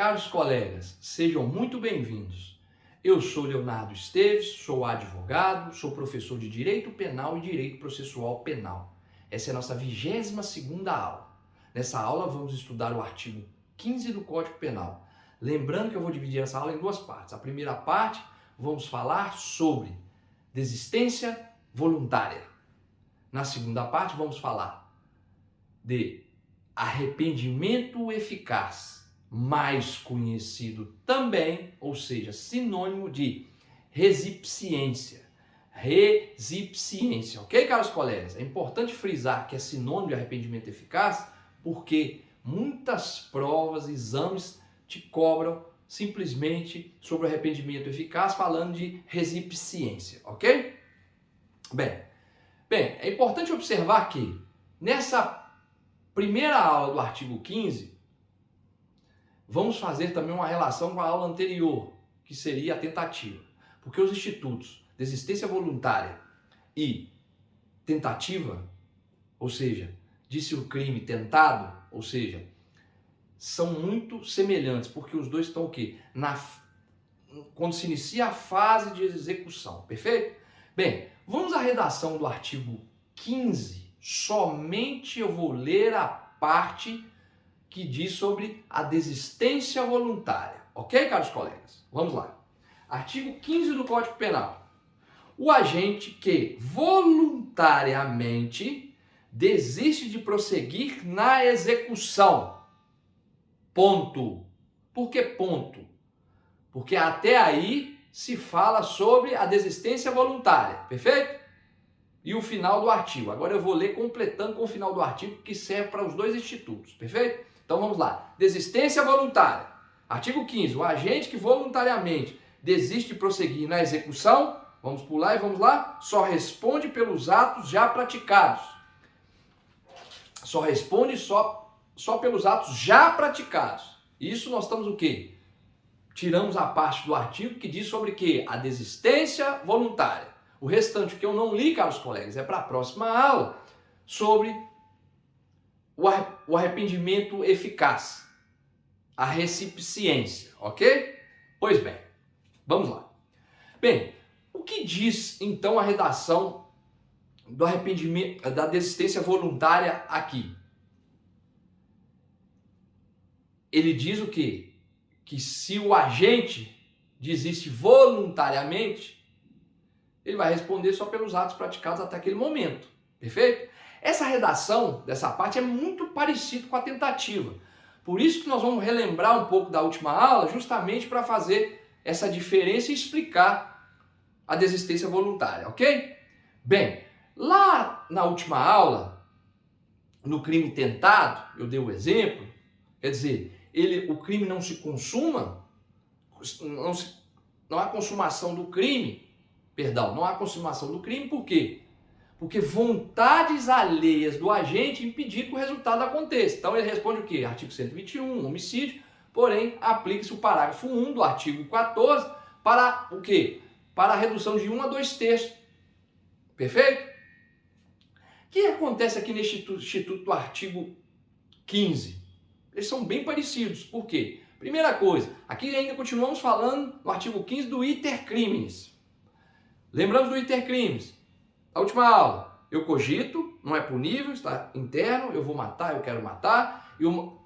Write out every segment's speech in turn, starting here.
Caros colegas, sejam muito bem-vindos. Eu sou Leonardo Esteves, sou advogado, sou professor de Direito Penal e Direito Processual Penal. Essa é a nossa 22ª aula. Nessa aula vamos estudar o artigo 15 do Código Penal. Lembrando que eu vou dividir essa aula em duas partes. A primeira parte, vamos falar sobre desistência voluntária. Na segunda parte, vamos falar de arrependimento eficaz, mais conhecido também, ou seja, sinônimo de resipciência. Resipciência, ok, caros colegas? É importante frisar que é sinônimo de arrependimento eficaz porque muitas provas, exames te cobram simplesmente sobre arrependimento eficaz falando de resipciência, ok? Bem, é importante observar que nessa primeira aula do artigo 15, vamos fazer também uma relação com a aula anterior, que seria a tentativa. Porque os institutos desistência voluntária e tentativa, ou seja, disse o crime tentado, ou seja, são muito semelhantes, porque os dois estão o quê? Quando se inicia a fase de execução, perfeito? Bem, vamos à redação do artigo 15. Somente eu vou ler a parte que diz sobre a desistência voluntária. Ok, caros colegas? Vamos lá. Artigo 15 do Código Penal. O agente que voluntariamente desiste de prosseguir na execução. Ponto. Por que ponto? Porque até aí se fala sobre a desistência voluntária. Perfeito? E o final do artigo. Agora eu vou ler completando com o final do artigo que serve para os dois institutos. Perfeito? Então vamos lá. Desistência voluntária. Artigo 15. O agente que voluntariamente desiste de prosseguir na execução, vamos pular e vamos lá, só responde pelos atos já praticados. Só responde só pelos atos já praticados. Isso nós estamos o quê? Tiramos a parte do artigo que diz sobre o quê? A desistência voluntária. O restante que eu não li, caros colegas, é para a próxima aula sobre o arrependimento eficaz, a resipciência, ok? Pois bem, vamos lá. Bem, o que diz então a redação do arrependimento, da desistência voluntária aqui? Ele diz o quê? Que se o agente desiste voluntariamente, ele vai responder só pelos atos praticados até aquele momento, perfeito? Essa redação dessa parte é muito parecida com a tentativa. Por isso que nós vamos relembrar um pouco da última aula, justamente para fazer essa diferença e explicar a desistência voluntária, ok? Bem, lá na última aula, no crime tentado, eu dei o exemplo, quer dizer, o crime não se consuma, não há consumação do crime, não há consumação do crime, por quê? Porque vontades alheias do agente impedir que o resultado aconteça. Então ele responde o quê? Artigo 121, homicídio, porém aplica-se o parágrafo 1 do artigo 14 para o quê? Para a redução de 1 a 2 terços. Perfeito? O que acontece aqui neste instituto do artigo 15? Eles são bem parecidos. Por quê? Primeira coisa, aqui ainda continuamos falando no artigo 15 do iter criminis. Lembramos do iter criminis. Na última aula, eu cogito, não é punível, está interno, eu vou matar, eu quero matar. E o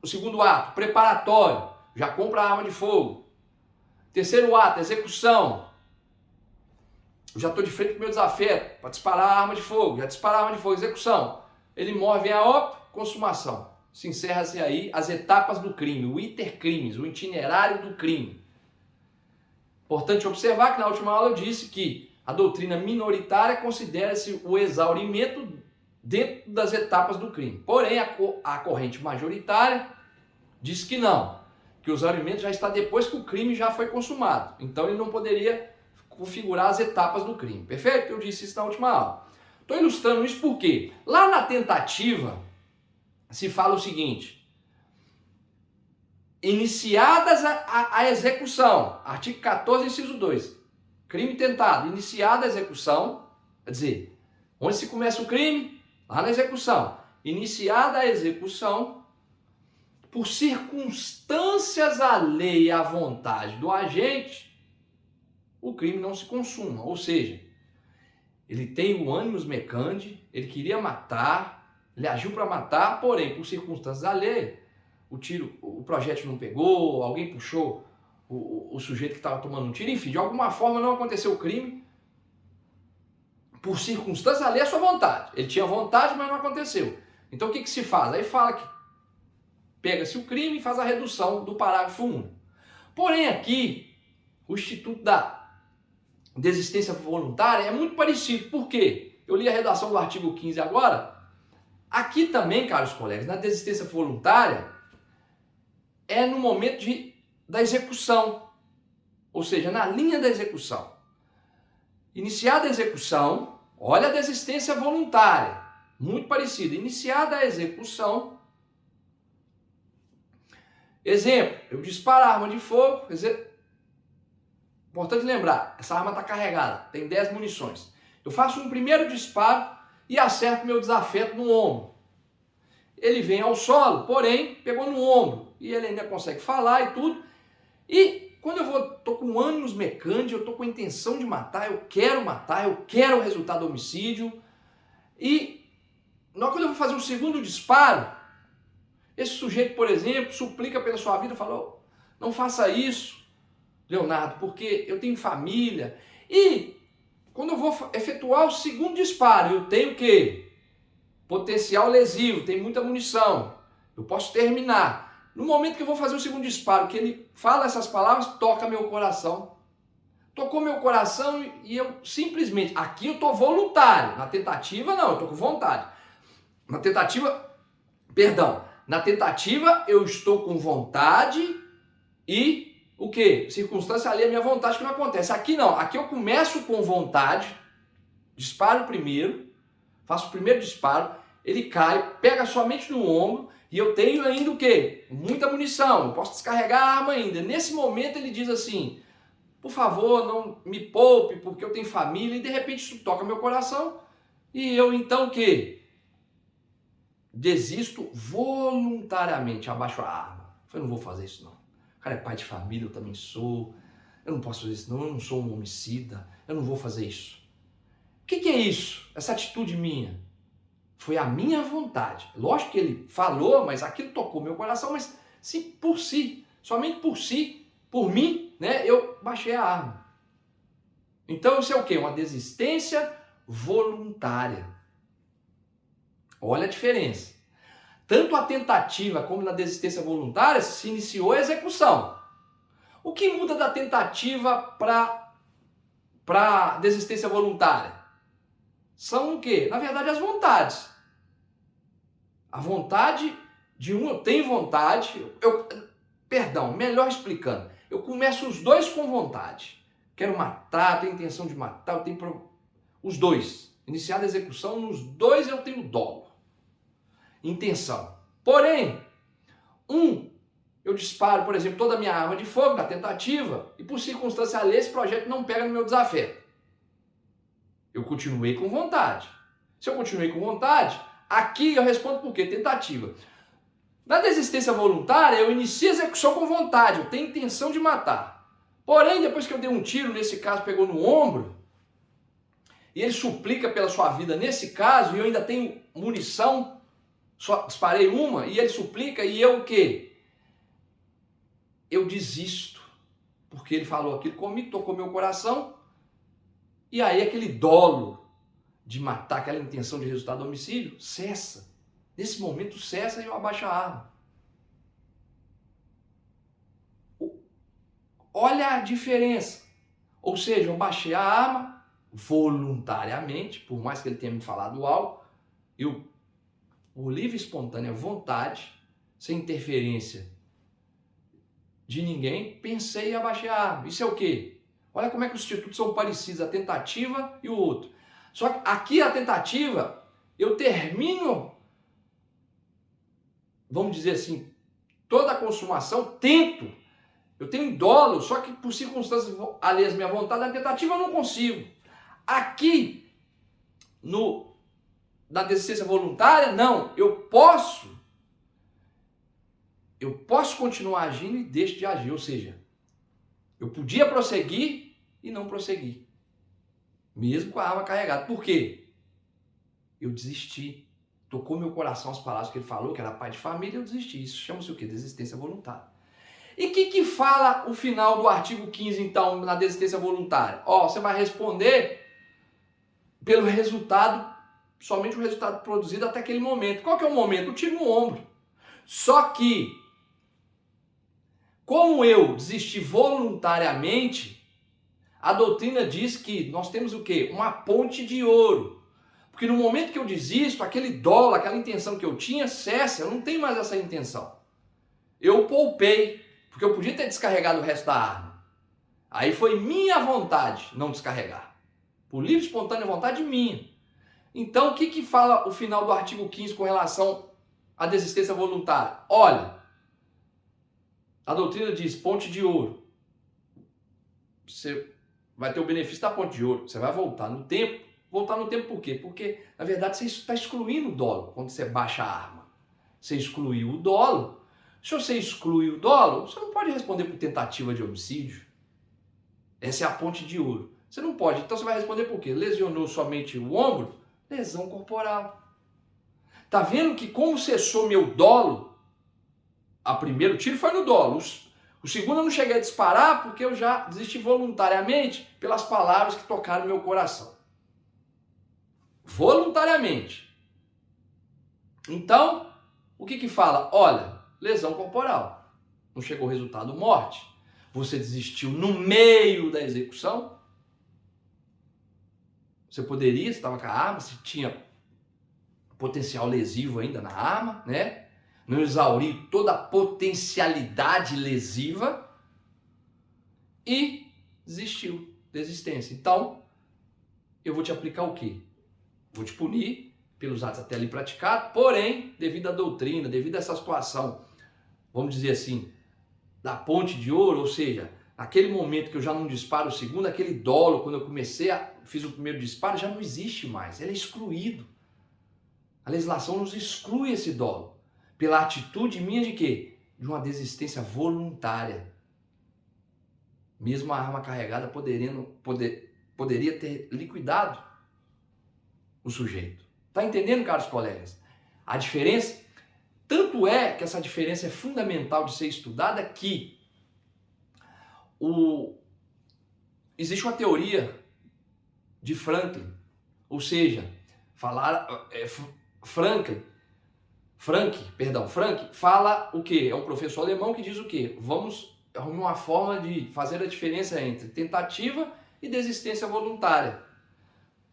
segundo ato, preparatório, já compra a arma de fogo. Terceiro ato, execução. Eu já estou de frente com o meu desafeto para disparar a arma de fogo, já disparar a arma de fogo, execução. Ele morre, vem a óbito, consumação. Se encerra-se aí as etapas do crime, o iter criminis, o itinerário do crime. Importante observar que na última aula eu disse que a doutrina minoritária considera-se o exaurimento dentro das etapas do crime. Porém, a corrente majoritária diz que não, que o exaurimento já está depois que o crime já foi consumado. Então ele não poderia configurar as etapas do crime. Perfeito? Eu disse isso na última aula. Estou ilustrando isso porque lá na tentativa se fala o seguinte: iniciadas a execução, artigo 14, inciso 2, crime tentado, iniciada a execução, quer dizer, onde se começa o crime? Lá na execução. Iniciada a execução, por circunstâncias alheias à vontade do agente, o crime não se consuma. Ou seja, ele tem o ânimos meccandi, ele queria matar, ele agiu para matar, porém, por circunstâncias alheias, o projétil não pegou, alguém puxou o sujeito que estava tomando um tiro, enfim, de alguma forma não aconteceu o crime, por circunstâncias alheias à sua vontade. Ele tinha vontade, mas não aconteceu. Então o que se faz? Aí fala que pega-se o crime e faz a redução do parágrafo único. Porém aqui, o Instituto da Desistência Voluntária é muito parecido. Por quê? Eu li a redação do artigo 15 agora. Aqui também, caros colegas, na desistência voluntária, é no momento da execução. Ou seja, na linha da execução. Iniciada a execução, olha a desistência voluntária. Muito parecido. Iniciada a execução. Exemplo, eu disparo a arma de fogo. Importante lembrar, essa arma está carregada, tem 10 munições. Eu faço um primeiro disparo e acerto meu desafeto no ombro. Ele vem ao solo, porém, pegou no ombro. E ele ainda consegue falar e tudo. E quando eu estou com ânimos meccandi, eu estou com a intenção de matar, eu quero o resultado do homicídio. E quando eu vou fazer um segundo disparo, esse sujeito, por exemplo, suplica pela sua vida, falou, não faça isso, Leonardo, porque eu tenho família. E quando eu vou efetuar o segundo disparo, eu tenho o quê? Potencial lesivo, tem muita munição, eu posso terminar. No momento que eu vou fazer o segundo disparo, que ele fala essas palavras, toca meu coração. Tocou meu coração e eu simplesmente, aqui eu estou voluntário, na tentativa não, eu estou com vontade. Na tentativa eu estou com vontade e o quê? Circunstância alheia à minha vontade que não acontece. Aqui não, aqui eu começo com vontade, disparo primeiro, faço o primeiro disparo, ele cai, pega somente no ombro e eu tenho ainda o quê? Muita munição, eu posso descarregar a arma ainda. Nesse momento ele diz assim, por favor, não me poupe porque eu tenho família, e de repente isso toca meu coração e eu então o quê? Desisto voluntariamente, abaixo a arma. Eu não vou fazer isso não. O cara é pai de família, eu também sou. Eu não posso fazer isso não, eu não sou um homicida. Eu não vou fazer isso. O que é isso? Essa atitude minha? Foi a minha vontade. Lógico que ele falou, mas aquilo tocou meu coração, mas se por si, somente por si, por mim, né, eu baixei a arma. Então isso é o quê? Uma desistência voluntária. Olha a diferença. Tanto a tentativa como na desistência voluntária se iniciou a execução. O que muda da tentativa para desistência voluntária? São o quê? Na verdade, as vontades. A vontade de um, eu tenho vontade, melhor explicando, eu começo os dois com vontade. Quero matar, tenho intenção de matar, os dois. Iniciada a execução, nos dois eu tenho dolo. Intenção. Porém, eu disparo, por exemplo, toda a minha arma de fogo na tentativa e por circunstância alheia esse projeto não pega no meu desafeto. Eu continuei com vontade. Se eu continuei com vontade, aqui eu respondo por quê? Tentativa. Na desistência voluntária, eu inicio a execução com vontade, eu tenho intenção de matar. Porém, depois que eu dei um tiro, nesse caso pegou no ombro, e ele suplica pela sua vida nesse caso, e eu ainda tenho munição, só disparei uma, e ele suplica, e eu o quê? Eu desisto, porque ele falou aquilo comigo, tocou meu coração, e aí aquele dolo de matar, aquela intenção de resultado do homicídio, cessa. Nesse momento cessa e eu abaixo a arma. Olha a diferença. Ou seja, eu baixei a arma voluntariamente, por mais que ele tenha me falado algo, eu, por livre e espontânea vontade, sem interferência de ninguém, pensei e abaixei a arma. Isso é o quê? Olha como é que os institutos são parecidos, a tentativa e o outro. Só que aqui a tentativa, eu termino, vamos dizer assim, toda a consumação, eu tenho dolo, só que por circunstâncias alheias à minha vontade, na tentativa eu não consigo. Aqui, na desistência voluntária, não, eu posso eu posso continuar agindo e deixo de agir. Ou seja, eu podia prosseguir e não prosseguir. Mesmo com a arma carregada. Por quê? Eu desisti. Tocou meu coração as palavras que ele falou, que era pai de família, eu desisti. Isso chama-se o quê? Desistência voluntária. E o que fala o final do artigo 15, então, na desistência voluntária? Você vai responder pelo resultado, somente o resultado produzido até aquele momento. Qual que é o momento? O tiro no ombro. Só que, como eu desisti voluntariamente, a doutrina diz que nós temos o quê? Uma ponte de ouro. Porque no momento que eu desisto, aquele dolo, aquela intenção que eu tinha, cessa, eu não tenho mais essa intenção. Eu poupei, porque eu podia ter descarregado o resto da arma. Aí foi minha vontade não descarregar. Por livre e espontânea vontade minha. Então, o que fala o final do artigo 15 com relação à desistência voluntária? Olha, a doutrina diz ponte de ouro. Você vai ter o benefício da ponte de ouro. Você vai voltar no tempo. Voltar no tempo por quê? Porque, na verdade, você está excluindo o dolo quando você baixa a arma. Você excluiu o dolo. Se você exclui o dolo, você não pode responder por tentativa de homicídio. Essa é a ponte de ouro. Você não pode. Então você vai responder por quê? Lesionou somente o ombro? Lesão corporal. Tá vendo que como cessou meu dolo? A primeiro tiro foi no dolo. O segundo eu não cheguei a disparar porque eu já desisti voluntariamente pelas palavras que tocaram no meu coração. Voluntariamente. Então, o que fala? Olha, lesão corporal. Não chegou o resultado, morte. Você desistiu no meio da execução. Você poderia, você estava com a arma, você tinha potencial lesivo ainda na arma, né? Não exauriu toda a potencialidade lesiva e desistiu. Desistência. Então, eu vou te aplicar o quê? Vou te punir pelos atos até ali praticados, porém, devido à doutrina, devido a essa situação, vamos dizer assim, da ponte de ouro, ou seja, aquele momento que eu já não disparo o segundo, aquele dolo, quando eu fiz o primeiro disparo, já não existe mais, ele é excluído. A legislação nos exclui esse dolo, pela atitude minha de quê? De uma desistência voluntária. Mesmo a arma carregada poderia ter liquidado o sujeito. Tá entendendo, caros colegas? A diferença, tanto é que essa diferença é fundamental de ser estudada que existe uma teoria de Franklin, ou seja, Frank fala o quê? É um professor alemão que diz o quê? Vamos arrumar uma forma de fazer a diferença entre tentativa e desistência voluntária.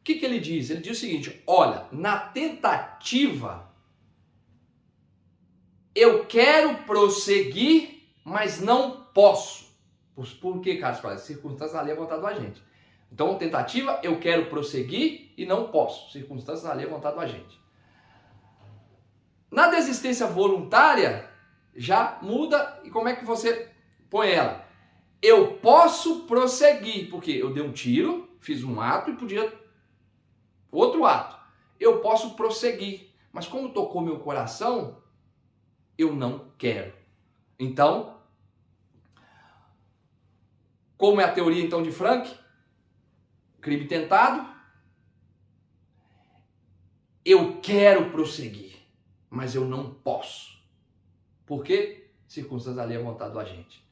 O que ele diz? Ele diz o seguinte, olha, na tentativa eu quero prosseguir, mas não posso. Por quê, Carlos? As circunstâncias ali é vontade do agente. Então, tentativa, eu quero prosseguir e não posso. Circunstâncias ali é vontade do agente. Na desistência voluntária, já muda. E como é que você põe ela? Eu posso prosseguir, porque eu dei um tiro, fiz um ato e podia... Outro ato. Eu posso prosseguir. Mas como tocou meu coração, eu não quero. Então, como é a teoria então de Frank? Crime tentado. Eu quero prosseguir, mas eu não posso. Por quê? Circunstâncias ali à vontade do agente.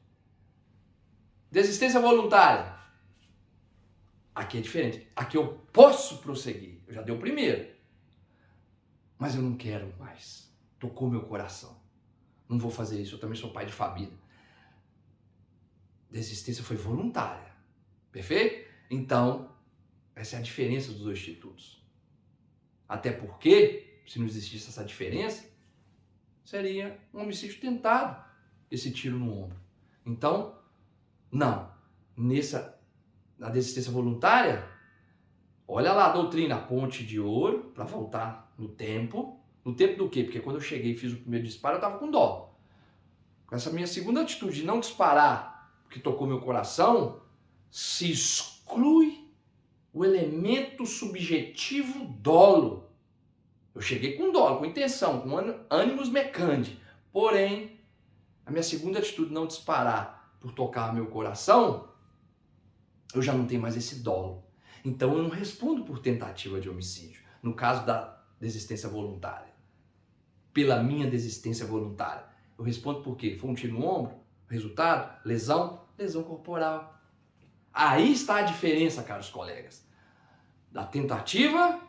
Desistência voluntária. Aqui é diferente. Aqui eu posso prosseguir. Eu já dei o primeiro. Mas eu não quero mais. Tocou meu coração. Não vou fazer isso. Eu também sou pai de família. Desistência foi voluntária. Perfeito? Então, essa é a diferença dos dois institutos. Até porque, se não existisse essa diferença, seria um homicídio tentado, esse tiro no ombro. Então, não. Na desistência voluntária, olha lá a doutrina, a ponte de ouro, para voltar no tempo. No tempo do quê? Porque quando eu cheguei e fiz o primeiro disparo, eu estava com dó. Com essa minha segunda atitude de não disparar, porque tocou meu coração, se exclui o elemento subjetivo dolo. Eu cheguei com dolo, com intenção, com ânimos mecandi. Porém, a minha segunda atitude não disparar por tocar meu coração, eu já não tenho mais esse dolo. Então eu não respondo por tentativa de homicídio, no caso da desistência voluntária. Pela minha desistência voluntária. Eu respondo por quê? Foi um tiro no ombro? Resultado? Lesão? Lesão corporal. Aí está a diferença, caros colegas, da tentativa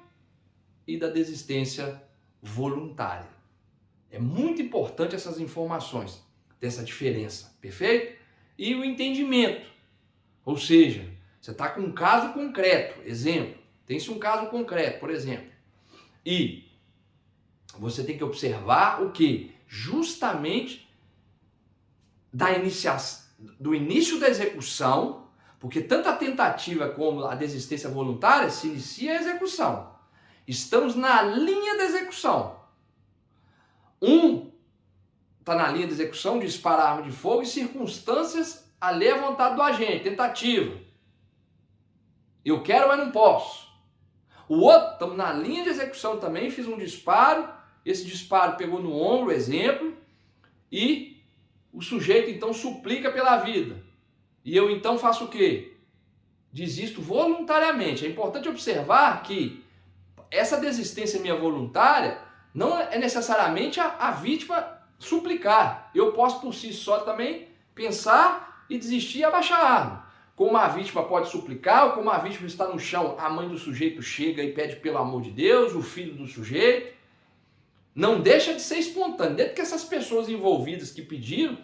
e da desistência voluntária. É muito importante essas informações, dessa diferença, perfeito? E o entendimento, ou seja, você está com um caso concreto, exemplo, tem-se um caso concreto, por exemplo, e você tem que observar o que? Justamente do início da execução, porque tanto a tentativa como a desistência voluntária se inicia a execução. Estamos na linha da execução. Um está na linha de execução, dispara a arma de fogo em circunstâncias alheias à vontade do agente, tentativa. Eu quero, mas não posso. O outro, estamos na linha de execução também, fiz um disparo, esse disparo pegou no ombro, exemplo, e o sujeito então suplica pela vida. E eu então faço o quê? Desisto voluntariamente. É importante observar que essa desistência minha voluntária não é necessariamente a vítima suplicar. Eu posso por si só também pensar e desistir e abaixar a arma. Como a vítima pode suplicar, ou como a vítima está no chão, a mãe do sujeito chega e pede pelo amor de Deus, o filho do sujeito. Não deixa de ser espontâneo. Dentro que essas pessoas envolvidas que pediram,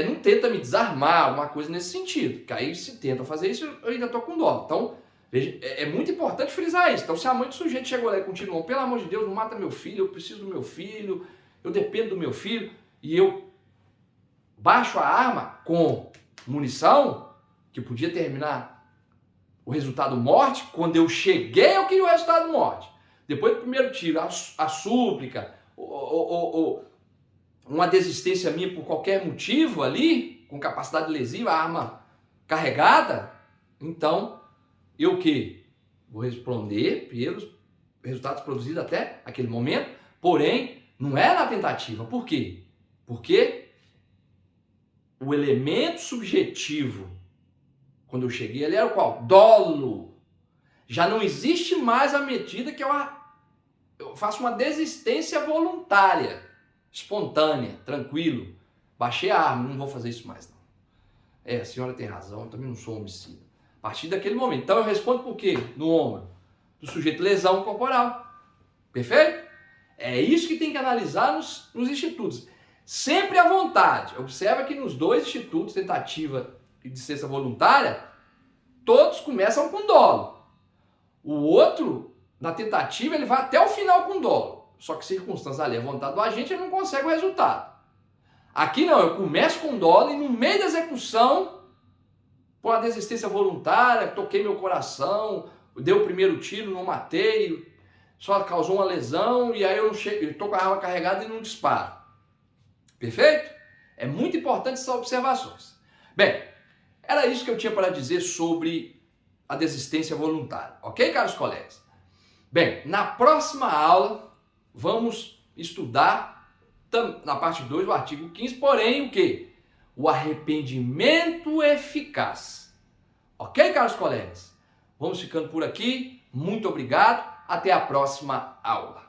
não tenta me desarmar, uma coisa nesse sentido. Que aí se tenta fazer isso, eu ainda estou com dó. Então, veja, é muito importante frisar isso. Então, se a mãe do sujeito chegou lá e continuou, pelo amor de Deus, não mata meu filho, eu preciso do meu filho, eu dependo do meu filho, e eu baixo a arma com munição, que podia terminar o resultado morte, quando eu cheguei eu queria o resultado morte. Depois do primeiro tiro, a súplica, uma desistência minha por qualquer motivo ali, com capacidade lesiva, a arma carregada, então, eu o quê? Vou responder pelos resultados produzidos até aquele momento, porém, não é na tentativa. Por quê? Porque o elemento subjetivo, quando eu cheguei ali, era o qual? Dolo. Já não existe mais a medida que eu faço uma desistência voluntária, espontânea, tranquilo. Baixei a arma, não vou fazer isso mais não. A senhora tem razão, eu também não sou homicida. A partir daquele momento. Então eu respondo por quê? No ombro do sujeito, lesão corporal. Perfeito? É isso que tem que analisar nos institutos. Sempre à vontade. Observa que nos dois institutos, tentativa e desistência voluntária, todos começam com dolo. O outro, na tentativa, ele vai até o final com dolo. Só que circunstâncias ali, a vontade do agente, ele não consegue o resultado. Aqui não, eu começo com dolo e no meio da execução, por uma desistência voluntária, toquei meu coração, dei o primeiro tiro, não matei, só causou uma lesão e aí eu estou com a arma carregada e não disparo. Perfeito? É muito importante essas observações. Bem, era isso que eu tinha para dizer sobre a desistência voluntária. Ok, caros colegas? Bem, na próxima aula vamos estudar na parte 2 do artigo 15, porém o quê? O arrependimento eficaz. Ok, caros colegas? Vamos ficando por aqui. Muito obrigado. Até a próxima aula.